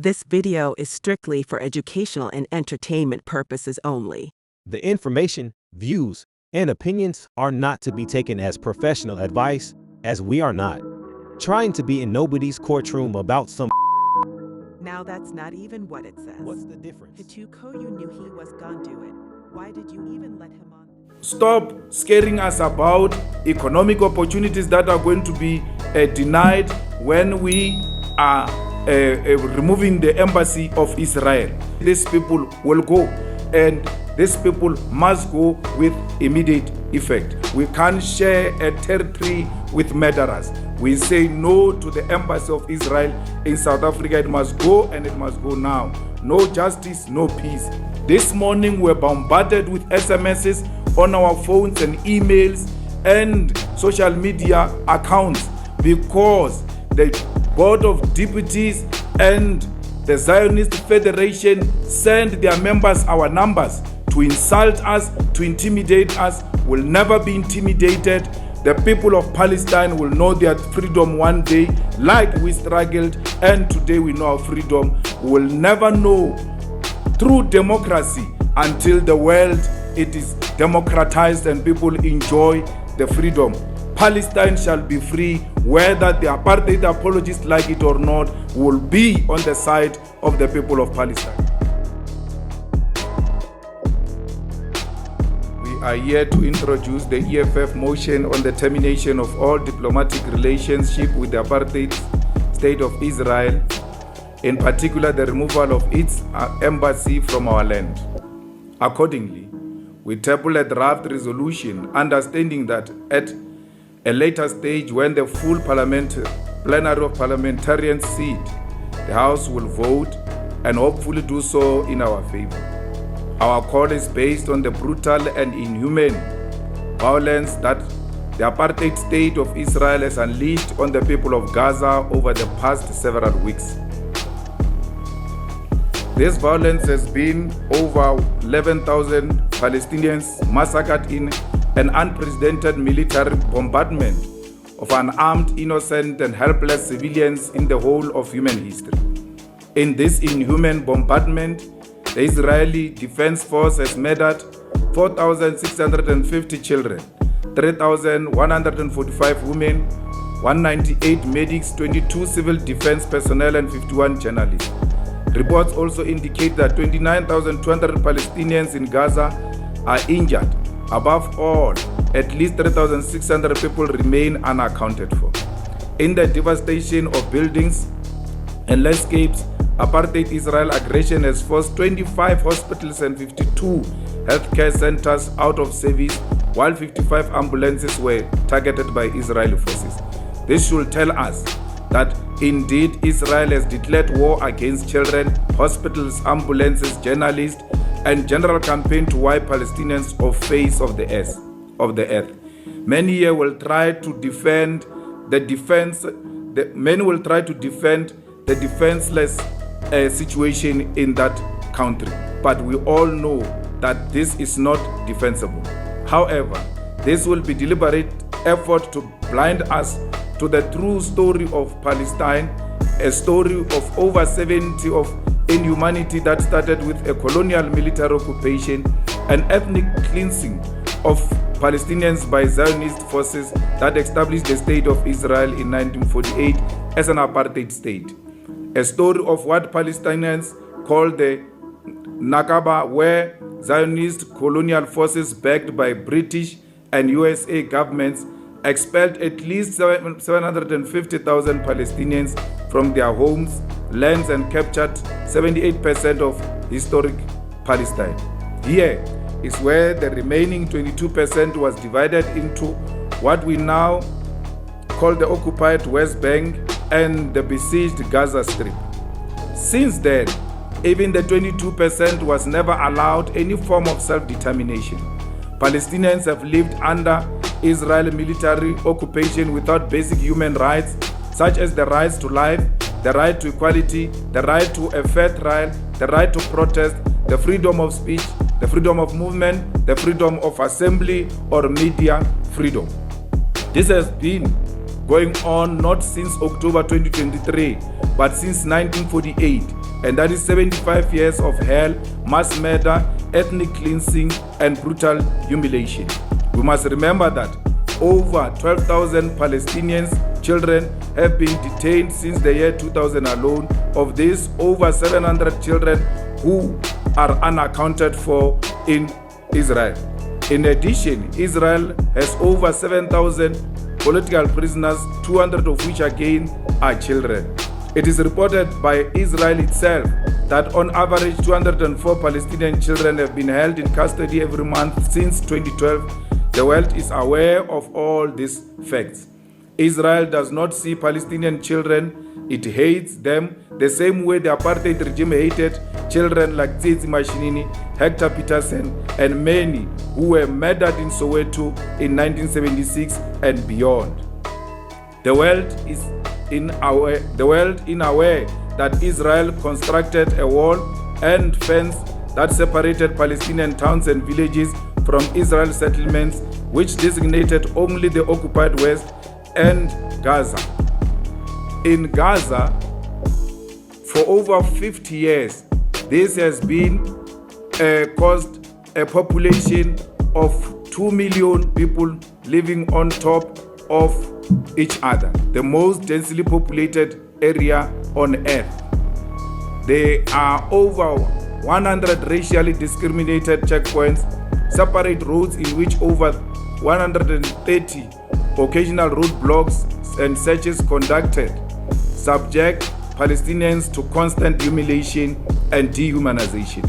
This video is strictly for educational and entertainment purposes only. The information, views, and opinions are not to be taken as professional advice, as we are not trying to be in nobody's courtroom about some. Now that's not even what it says. What's the difference? Kituko, you knew he was gonna do it. Why did you even let him on? Stop scaring us about economic opportunities that are going to be denied when we are removing the embassy of Israel. These people will go, and these people must go with immediate effect. We can't share a territory with murderers. We say no to the embassy of Israel in South Africa. It must go, and it must go now. No justice, no peace. This morning we're bombarded with SMSs on our phones and emails and social media accounts because the Board of Deputies and the Zionist Federation send their members our numbers to insult us, to intimidate us. We'll never be intimidated. The people of Palestine will know their freedom one day, like we struggled, and today we know our freedom. We will never know true democracy until the world it is democratized and people enjoy the freedom. Palestine shall be free, whether the apartheid apologists like it or not. Will be on the side of the people of Palestine. We are here to introduce the EFF motion on the termination of all diplomatic relationship with the apartheid state of Israel, in particular the removal of its embassy from our land. Accordingly, we table a draft resolution understanding that at a later stage, when the full plenary of parliamentarians sit, the House will vote and hopefully do so in our favor. Our call is based on the brutal and inhumane violence that the apartheid state of Israel has unleashed on the people of Gaza over the past several weeks. This violence has been over 11,000 Palestinians massacred in an unprecedented military bombardment of unarmed, innocent, and helpless civilians in the whole of human history. In this inhuman bombardment, the Israeli Defense Force has murdered 4,650 children, 3,145 women, 198 medics, 22 civil defense personnel, and 51 journalists. Reports also indicate that 29,200 Palestinians in Gaza are injured. Above all, at least 3,600 people remain unaccounted for. In the devastation of buildings and landscapes, apartheid Israel aggression has forced 25 hospitals and 52 healthcare centers out of service, while 55 ambulances were targeted by Israeli forces. This should tell us that indeed Israel has declared war against children, hospitals, ambulances, journalists, and general campaign to wipe Palestinians off face of the earth. Many here will try to defend the defenseless situation in that country, but we all know that this is not defensible. However, this will be deliberate effort to blind us to the true story of Palestine, a story of over 70 of inhumanity that started with a colonial military occupation and ethnic cleansing of Palestinians by Zionist forces that established the state of Israel in 1948 as an apartheid state. A story of what Palestinians call the Nakaba, where Zionist colonial forces backed by British and USA governments expelled at least 750,000 Palestinians from their homes, lands, and captured 78% of historic Palestine. Here is where the remaining 22% was divided into what we now call the occupied West Bank and the besieged Gaza Strip. Since then, even the 22% was never allowed any form of self-determination. Palestinians have lived under Israeli military occupation without basic human rights, such as the rights to life, the right to equality, the right to a fair trial, the right to protest, the freedom of speech, the freedom of movement, the freedom of assembly or media freedom. This has been going on not since October 2023, but since 1948, and that is 75 years of hell, mass murder, ethnic cleansing, and brutal humiliation. We must remember that over 12,000 Palestinians children have been detained since the year 2000 alone. Of these, over 700 children who are unaccounted for in Israel. In addition, Israel has over 7,000 political prisoners, 200 of which again are children. It is reported by Israel itself that on average 204 Palestinian children have been held in custody every month since 2012. The world is aware of all these facts. Israel does not see Palestinian children, it hates them the same way the apartheid regime hated children like Tsitsi Mashinini, Hector Peterson, and many who were murdered in Soweto in 1976 and beyond. The world is aware that Israel constructed a wall and fence that separated Palestinian towns and villages from Israel settlements, which designated only the occupied West and Gaza. In Gaza, for over 50 years, this has been caused a population of 2 million people living on top of each other, the most densely populated area on earth. There are over 100 racially discriminated checkpoints, separate roads in which over 130 occasional roadblocks and searches conducted subject Palestinians to constant humiliation and dehumanization.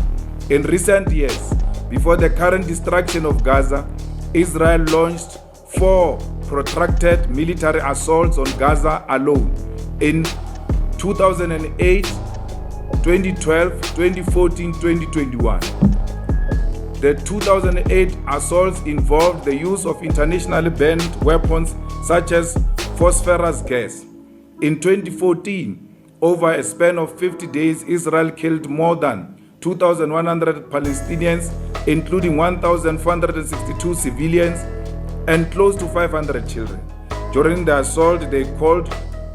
In recent years, before the current destruction of Gaza, Israel launched 4 protracted military assaults on Gaza alone in 2008, 2012, 2014, 2021. The 2008 assaults involved the use of internationally banned weapons such as phosphorus gas. In 2014, over a span of 50 days, Israel killed more than 2,100 Palestinians, including 1,462 civilians and close to 500 children. During the assault they called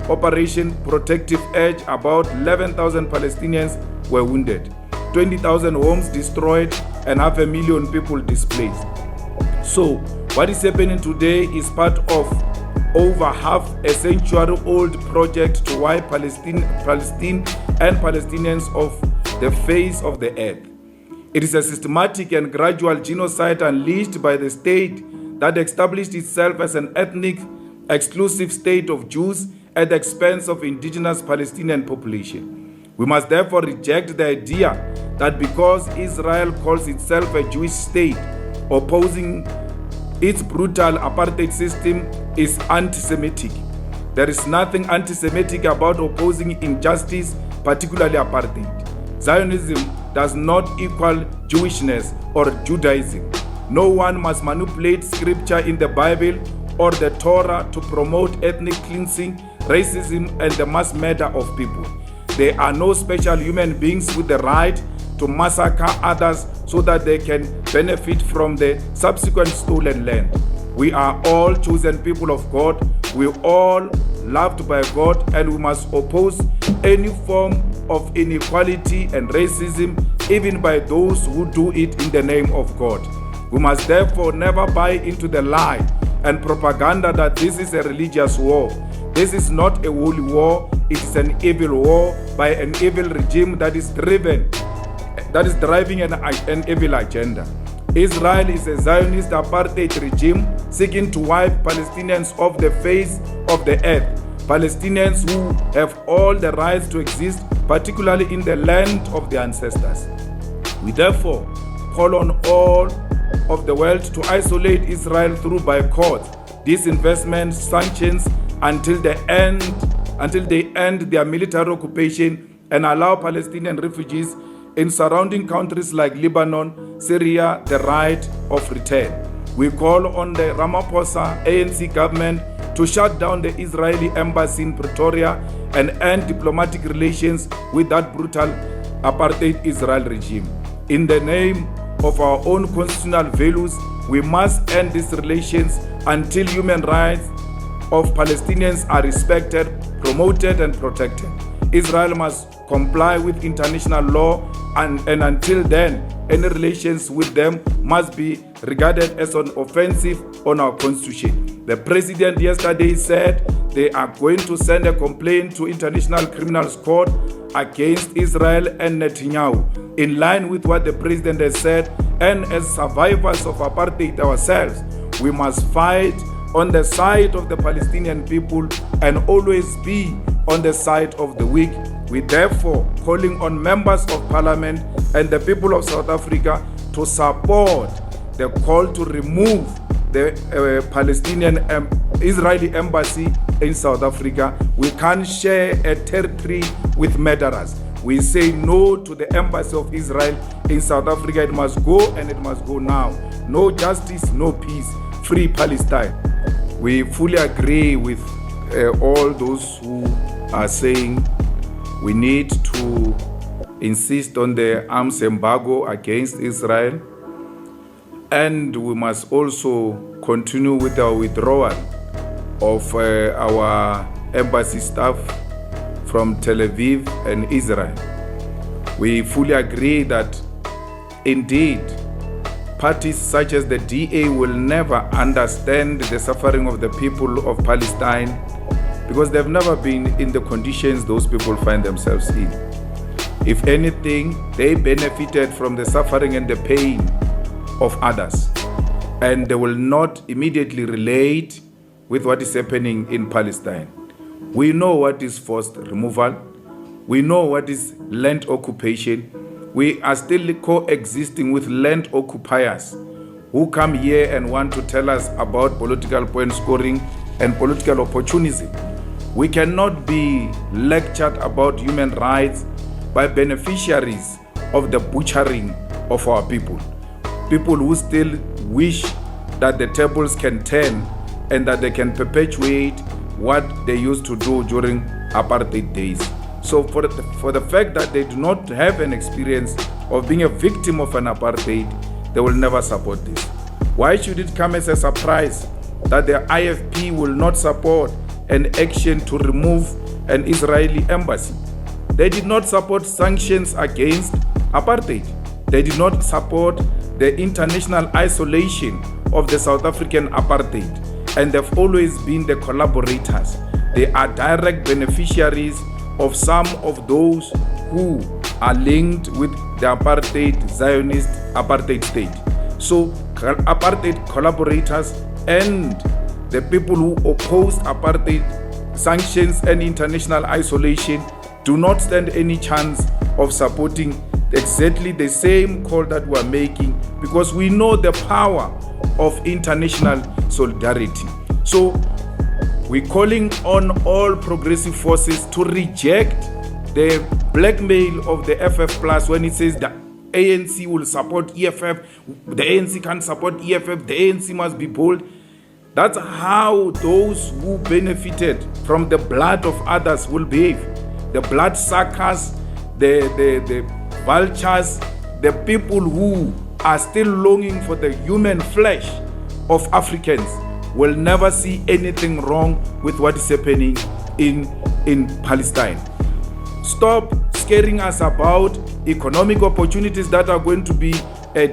Operation Protective Edge, about 11,000 Palestinians were wounded, 20,000 homes destroyed, and 500,000 people displaced. So, what is happening today is part of over half a century-old project to wipe Palestine and Palestinians off the face of the earth. It is a systematic and gradual genocide unleashed by the state that established itself as an ethnic, exclusive state of Jews at the expense of indigenous Palestinian population. We must therefore reject the idea that because Israel calls itself a Jewish state, opposing its brutal apartheid system is anti-Semitic. There is nothing anti-Semitic about opposing injustice, particularly apartheid. Zionism does not equal Jewishness or Judaism. No one must manipulate scripture in the Bible or the Torah to promote ethnic cleansing, racism, and the mass murder of people. There are no special human beings with the right to massacre others so that they can benefit from the subsequent stolen land. We are all chosen people of God. We are all loved by God, and we must oppose any form of inequality and racism, even by those who do it in the name of God. We must therefore never buy into the lie and propaganda that this is a religious war. This is not a holy war. It is an evil war by an evil regime that is driving an evil agenda. Israel is a Zionist apartheid regime seeking to wipe Palestinians off the face of the earth. Palestinians who have all the rights to exist, particularly in the land of their ancestors. We therefore call on all of the world to isolate Israel through boycott, disinvestment, sanctions until they end their military occupation and allow Palestinian refugees in surrounding countries like Lebanon, Syria, the right of return. We call on the Ramaphosa ANC government to shut down the Israeli embassy in Pretoria and end diplomatic relations with that brutal apartheid Israel regime. In the name of our own constitutional values, we must end these relations until human rights of Palestinians are respected, promoted, and protected. Israel must comply with international law, and until then, any relations with them must be regarded as an offensive on our constitution. The president yesterday said they are going to send a complaint to International Criminal Court against Israel and Netanyahu, in line with what the president has said. And as survivors of apartheid ourselves, we must fight on the side of the Palestinian people and always be on the side of the weak. We therefore calling on members of parliament and the people of South Africa to support the call to remove the Palestinian Israeli embassy in South Africa. We can't share a territory with murderers. We say no to the embassy of Israel in South Africa. It must go, and it must go now. No justice, no peace. Free Palestine. We fully agree with all those who are saying we need to insist on the arms embargo against Israel, and we must also continue with our withdrawal of our embassy staff from Tel Aviv and Israel. We fully agree that indeed parties such as the DA will never understand the suffering of the people of Palestine, because they've never been in the conditions those people find themselves in. If anything, they benefited from the suffering and the pain of others, and they will not immediately relate with what is happening in Palestine. We know what is forced removal. We know what is land occupation. We are still coexisting with land occupiers who come here and want to tell us about political point scoring and political opportunism. We cannot be lectured about human rights by beneficiaries of the butchering of our people. People who still wish that the tables can turn and that they can perpetuate what they used to do during apartheid days. So for the fact that they do not have an experience of being a victim of an apartheid, they will never support this. Why should it come as a surprise that the IFP will not support an action to remove an Israeli embassy? They did not support sanctions against apartheid. They did not support the international isolation of the South African apartheid. And they've always been the collaborators. They are direct beneficiaries of some of those who are linked with the apartheid, Zionist apartheid state. So apartheid collaborators and the people who opposed apartheid sanctions and international isolation do not stand any chance of supporting exactly the same call that we're making, because we know the power of international solidarity. So we're calling on all progressive forces to reject the blackmail of the FF Plus when it says the ANC will support EFF, the ANC can't support EFF, the ANC must be bold. That's how those who benefited from the blood of others will behave. The bloodsuckers, the vultures, the people who are still longing for the human flesh of Africans will never see anything wrong with what is happening in Palestine. Stop scaring us about economic opportunities that are going to be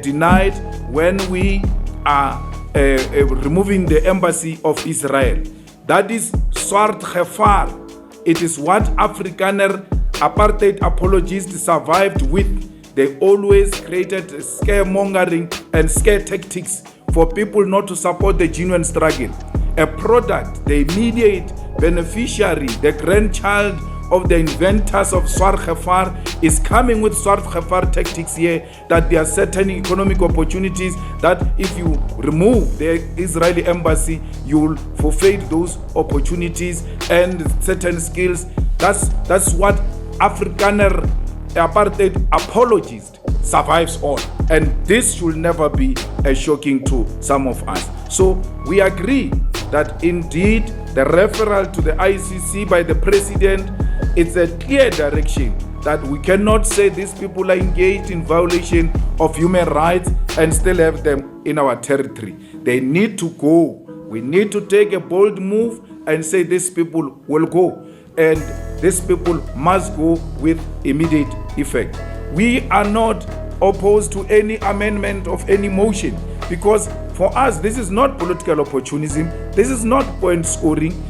denied when we are removing the embassy of Israel. That is Swart Khefar. It is what Afrikaner apartheid apologists survived with. They always created scaremongering and scare tactics for people not to support the genuine struggle. A product, the immediate beneficiary, the grandchild of the inventors of Swart Khefar is coming with Swart Khefar tactics here, that there are certain economic opportunities that if you remove the Israeli embassy, you will forfeit those opportunities and certain skills. That's what Afrikaner apartheid apologist survives on, and this should never be shocking to some of us. So we agree that indeed the referral to the ICC by the president, it's a clear direction that we cannot say these people are engaged in violation of human rights and still have them in our territory. They need to go. We need to take a bold move and say these people will go. and these people must go with immediate effect. We are not opposed to any amendment of any motion, because for us this is not political opportunism, this is not point scoring,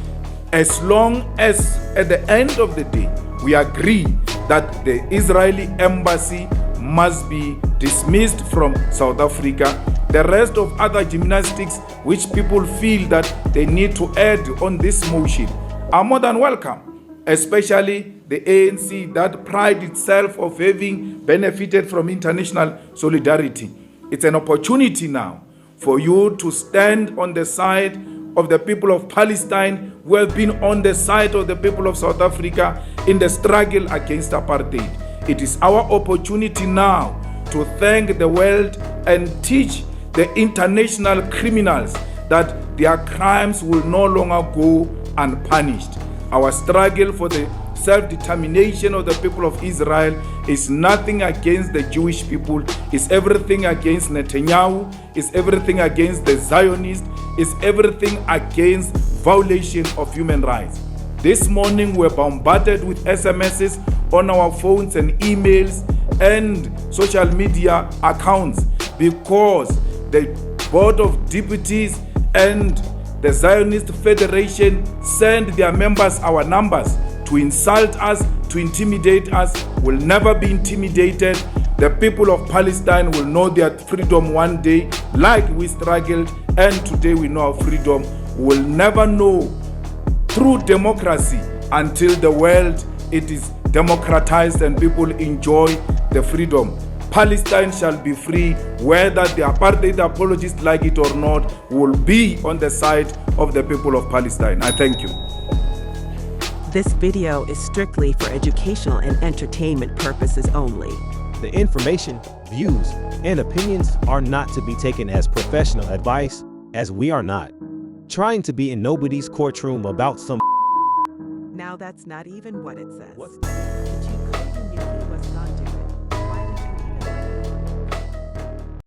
as long as at the end of the day we agree that the Israeli embassy must be dismissed from South Africa. The rest of other gymnastics which people feel that they need to add on this motion are more than welcome, especially the ANC that pride itself of having benefited from international solidarity. It's an opportunity now for you to stand on the side of the people of Palestine, who have been on the side of the people of South Africa in the struggle against apartheid. It is our opportunity now to thank the world and teach the international criminals that their crimes will no longer go unpunished. Our struggle for the self-determination of the people of Israel is nothing against the Jewish people, is everything against Netanyahu, is everything against the Zionists, is everything against violation of human rights. This morning we're bombarded with SMSs on our phones and emails and social media accounts because the Board of Deputies and the Zionist Federation send their members our numbers to insult us, to intimidate us. We'll never be intimidated. The people of Palestine will know their freedom one day, like we struggled, and today we know our freedom. We'll never know true democracy until the world it is democratized and people enjoy the freedom. Palestine shall be free, whether the apartheid apologists like it or not. Will be on the side of the people of Palestine. I thank you. This video is strictly for educational and entertainment purposes only. The information, views, and opinions are not to be taken as professional advice, as we are not trying to be in nobody's courtroom about some. Now that's not even what it says. Did you call him Yuki was not